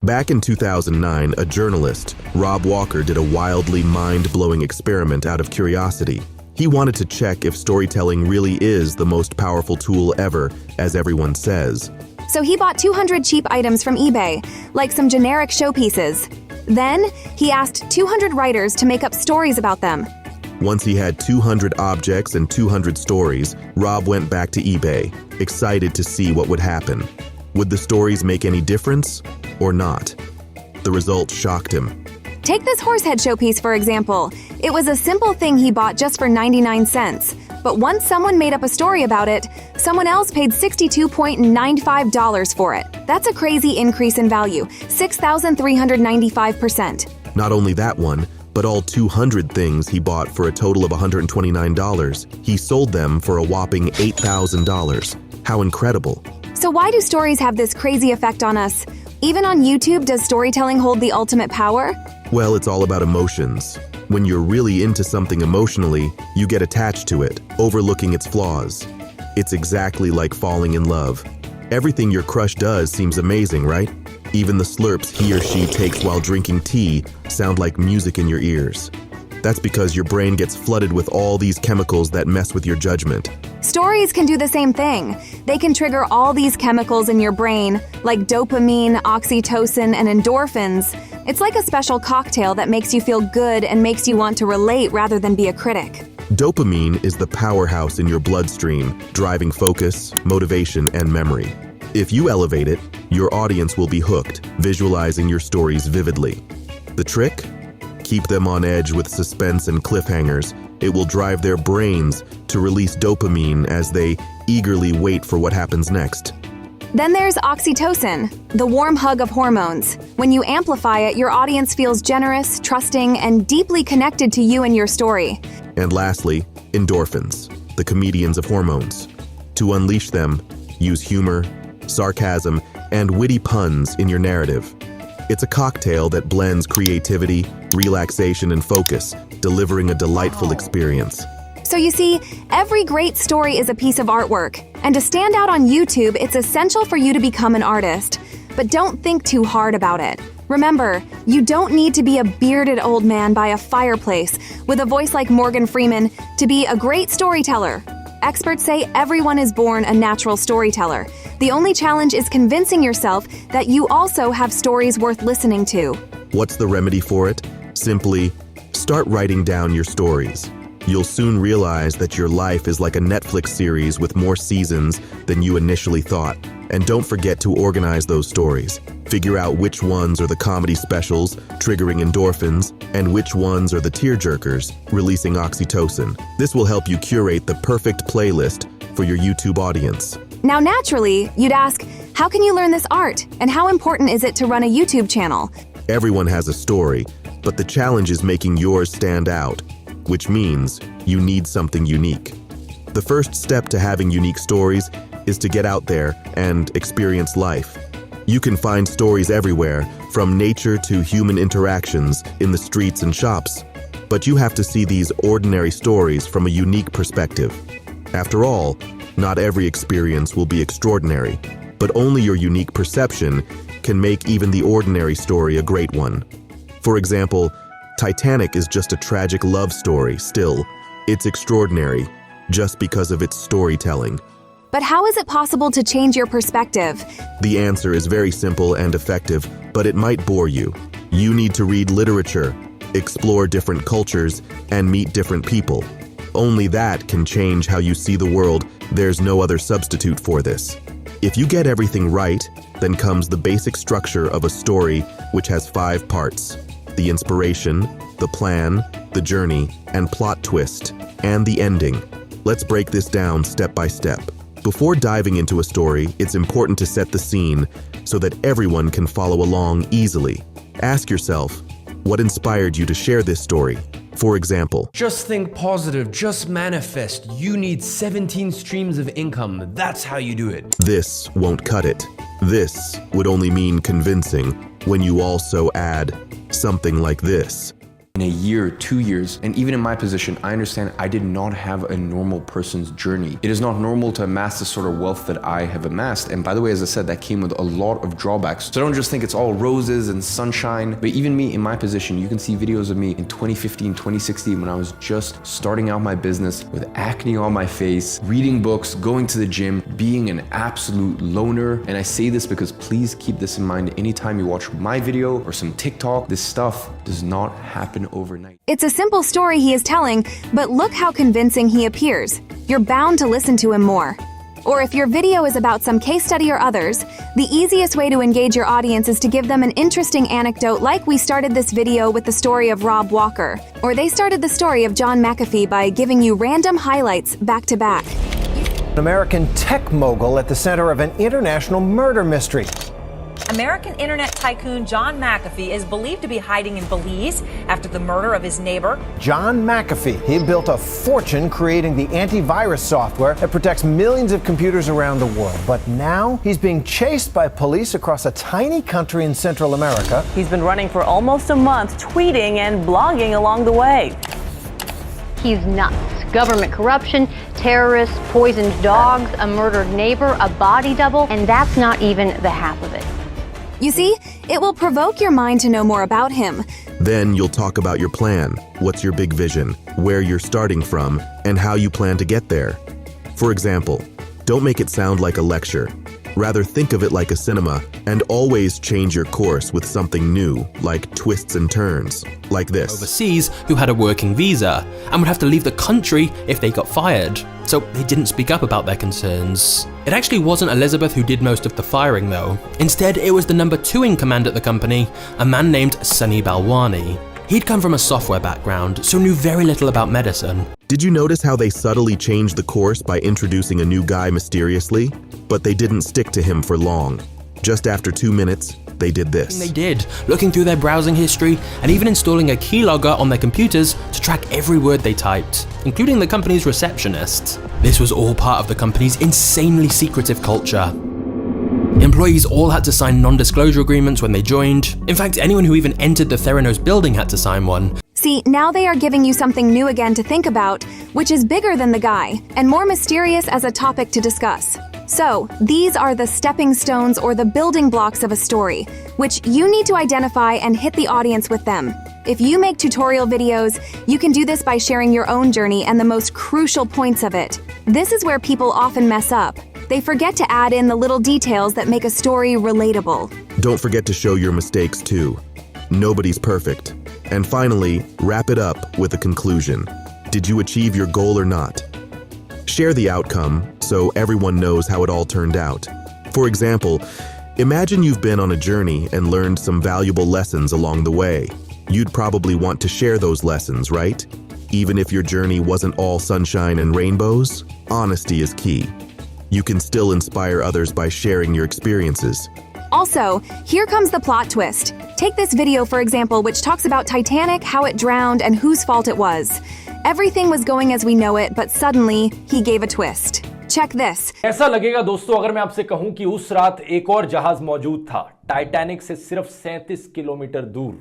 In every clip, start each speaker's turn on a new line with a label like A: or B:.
A: Back in 2009, a journalist, Rob Walker, did a wildly mind-blowing experiment out of curiosity. He wanted to check if storytelling really is the most powerful tool ever, as everyone says.
B: So he bought 200 cheap items from eBay, like some generic showpieces. Then, he asked 200 writers to make up stories about them.
A: Once he had 200 objects and 200 stories, Rob went back to eBay, excited to see what would happen. Would the stories make any difference or not? The results shocked him.
B: Take this horsehead showpiece, for example. It was a simple thing he bought just for 99 cents. But once someone made up a story about it, someone else paid $62.95 for it. That's a crazy increase in value, 6,395%.
A: Not only that one, but all 200 things he bought for a total of $129. He sold them for a whopping $8,000. How incredible.
B: So why do stories have this crazy effect on us? Even on YouTube, does storytelling hold the ultimate power?
A: Well, it's all about emotions. When you're really into something emotionally, you get attached to it, overlooking its flaws. It's exactly like falling in love. Everything your crush does seems amazing, right? Even the slurps he or she takes while drinking tea sound like music in your ears. That's because your brain gets flooded with all these chemicals that mess with your judgment.
B: Stories can do the same thing. They can trigger all these chemicals in your brain, like dopamine, oxytocin, and endorphins. It's like a special cocktail that makes you feel good and makes you want to relate rather than be a critic.
A: Dopamine is the powerhouse in your bloodstream, driving focus, motivation, and memory. If you elevate it, your audience will be hooked, visualizing your stories vividly. The trick? Keep them on edge with suspense and cliffhangers. It will drive their brains to release dopamine as they eagerly wait for what happens next.
B: Then there's oxytocin, the warm hug of hormones. When you amplify it, your audience feels generous, trusting, and deeply connected to you and your story.
A: And lastly, endorphins, the comedians of hormones. To unleash them, use humor, sarcasm, and witty puns in your narrative. It's a cocktail that blends creativity, relaxation, and focus, delivering a delightful experience.
B: So you see, every great story is a piece of artwork. And to stand out on YouTube, it's essential for you to become an artist. But don't think too hard about it. Remember, you don't need to be a bearded old man by a fireplace with a voice like Morgan Freeman to be a great storyteller. Experts say everyone is born a natural storyteller. The only challenge is convincing yourself that you also have stories worth listening to.
A: What's the remedy for it? Simply, start writing down your stories. You'll soon realize that your life is like a Netflix series with more seasons than you initially thought. And don't forget to organize those stories. Figure out which ones are the comedy specials, triggering endorphins, and which ones are the tearjerkers, releasing oxytocin. This will help you curate the perfect playlist for your YouTube audience.
B: Now, naturally, you'd ask, how can you learn this art? And how important is it to run a YouTube channel?
A: Everyone has a story, but the challenge is making yours stand out, which means you need something unique. The first step to having unique stories is to get out there and experience life. You can find stories everywhere, from nature to human interactions in the streets and shops. But you have to see these ordinary stories from a unique perspective. After all, not every experience will be extraordinary, but only your unique perception can make even the ordinary story a great one. For example, Titanic is just a tragic love story. Still, it's extraordinary just because of its storytelling.
B: But how is it possible to change your perspective?
A: The answer is very simple and effective, but it might bore you. You need to read literature, explore different cultures, and meet different people. Only that can change how you see the world. There's no other substitute for this. If you get everything right, then comes the basic structure of a story, which has 5 parts: the inspiration, the plan, the journey, and plot twist, and the ending. Let's break this down step by step. Before diving into a story, it's important to set the scene so that everyone can follow along easily. Ask yourself, what inspired you to share this story? For example,
C: just think positive, just manifest. You need 17 streams of income. That's how you do it.
A: This won't cut it. This would only mean convincing when you also add something like this.
C: in a year, 2 years. And even in my position, I understand I did not have a normal person's journey. It is not normal to amass the sort of wealth that I have amassed. And by the way, as I said, that came with a lot of drawbacks. So don't just think it's all roses and sunshine. But even me in my position, you can see videos of me in 2015, 2016, when I was just starting out my business with acne on my face, reading books, going to the gym, being an absolute loner. And I say this because please keep this in mind anytime you watch my video or some TikTok. This stuff does not happen overnight.
B: It's a simple story he is telling, but look how convincing he appears. You're bound to listen to him more. Or if your video is about some case study or others, the easiest way to engage your audience is to give them an interesting anecdote, like we started this video with the story of Rob Walker, or they started the story of John McAfee by giving you random highlights back to back.
D: An American tech mogul at the center of an international murder mystery.
E: American internet tycoon John McAfee is believed to be hiding in Belize after the murder of his neighbor.
D: John McAfee. He built a fortune creating the antivirus software that protects millions of computers around the world. But now he's being chased by police across a tiny country in Central America.
E: He's been running for almost a month, tweeting and blogging along the way.
F: He's nuts. Government corruption, terrorists, poisoned dogs, a murdered neighbor, a body double, and that's not even the half of it.
B: You see, it will provoke your mind to know more about him.
A: Then you'll talk about your plan, what's your big vision, where you're starting from, and how you plan to get there. For example, don't make it sound like a lecture. Rather, think of it like a cinema, and always change your course with something new, like twists and turns, like this.
G: Overseas who had a working visa and would have to leave the country if they got fired. So they didn't speak up about their concerns. It actually wasn't Elizabeth who did most of the firing though. Instead, it was the number 2 in command at the company, a man named Sunny Balwani. He'd come from a software background, so knew very little about medicine.
A: Did you notice how they subtly changed the course by introducing a new guy mysteriously? But they didn't stick to him for long. Just after 2 minutes, they did this.
G: They did, looking through their browsing history and even installing a keylogger on their computers to track every word they typed, including the company's receptionist. This was all part of the company's insanely secretive culture. Employees all had to sign non-disclosure agreements when they joined. In fact, anyone who even entered the Theranos building had to sign one.
B: See, now they are giving you something new again to think about, which is bigger than the guy, and more mysterious as a topic to discuss. So, these are the stepping stones or the building blocks of a story, which you need to identify and hit the audience with them. If you make tutorial videos, you can do this by sharing your own journey and the most crucial points of it. This is where people often mess up. They forget to add in the little details that make a story relatable.
A: Don't forget to show your mistakes too. Nobody's perfect. And finally, wrap it up with a conclusion. Did you achieve your goal or not? Share the outcome so everyone knows how it all turned out. For example, imagine you've been on a journey and learned some valuable lessons along the way. You'd probably want to share those lessons, right? Even if your journey wasn't all sunshine and rainbows, honesty is key. You can still inspire others by sharing your experiences.
B: Also, here comes the plot twist. Take this video, for example, which talks about Titanic, how it drowned, and whose fault it was. Everything was going as we know it, but suddenly, he gave a twist. Check this.
H: ऐसा लगेगा दोस्तों अगर मैं आपसे कहूं कि उस रात एक और जहाज मौजूद था, टाइटैनिक से सिर्फ 37 किलोमीटर दूर,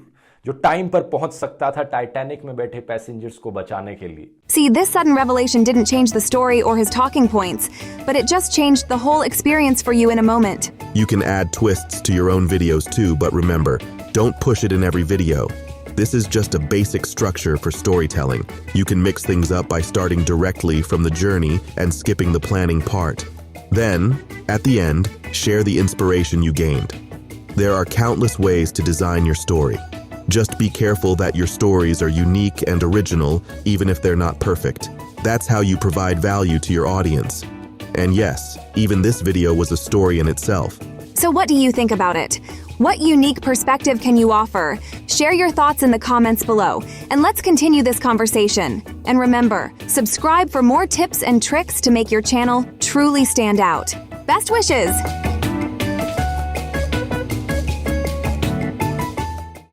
H: जो टाइम पर पहुंच सकता था टाइटैनिक में बैठे पैसेंजर्स को बचाने के लिए.
B: See, this sudden revelation didn't change the story or his talking points, but it just changed the whole experience for you in a moment.
A: You can add twists to your own videos too, but remember, don't push it in every video. This is just a basic structure for storytelling. You can mix things up by starting directly from the journey and skipping the planning part. Then, at the end, share the inspiration you gained. There are countless ways to design your story. Just be careful that your stories are unique and original, even if they're not perfect. That's how you provide value to your audience. And yes, even this video was a story in itself.
B: So what do you think about it? What unique perspective can you offer? Share your thoughts in the comments below, and let's continue this conversation. And remember, subscribe for more tips and tricks to make your channel truly stand out. Best wishes!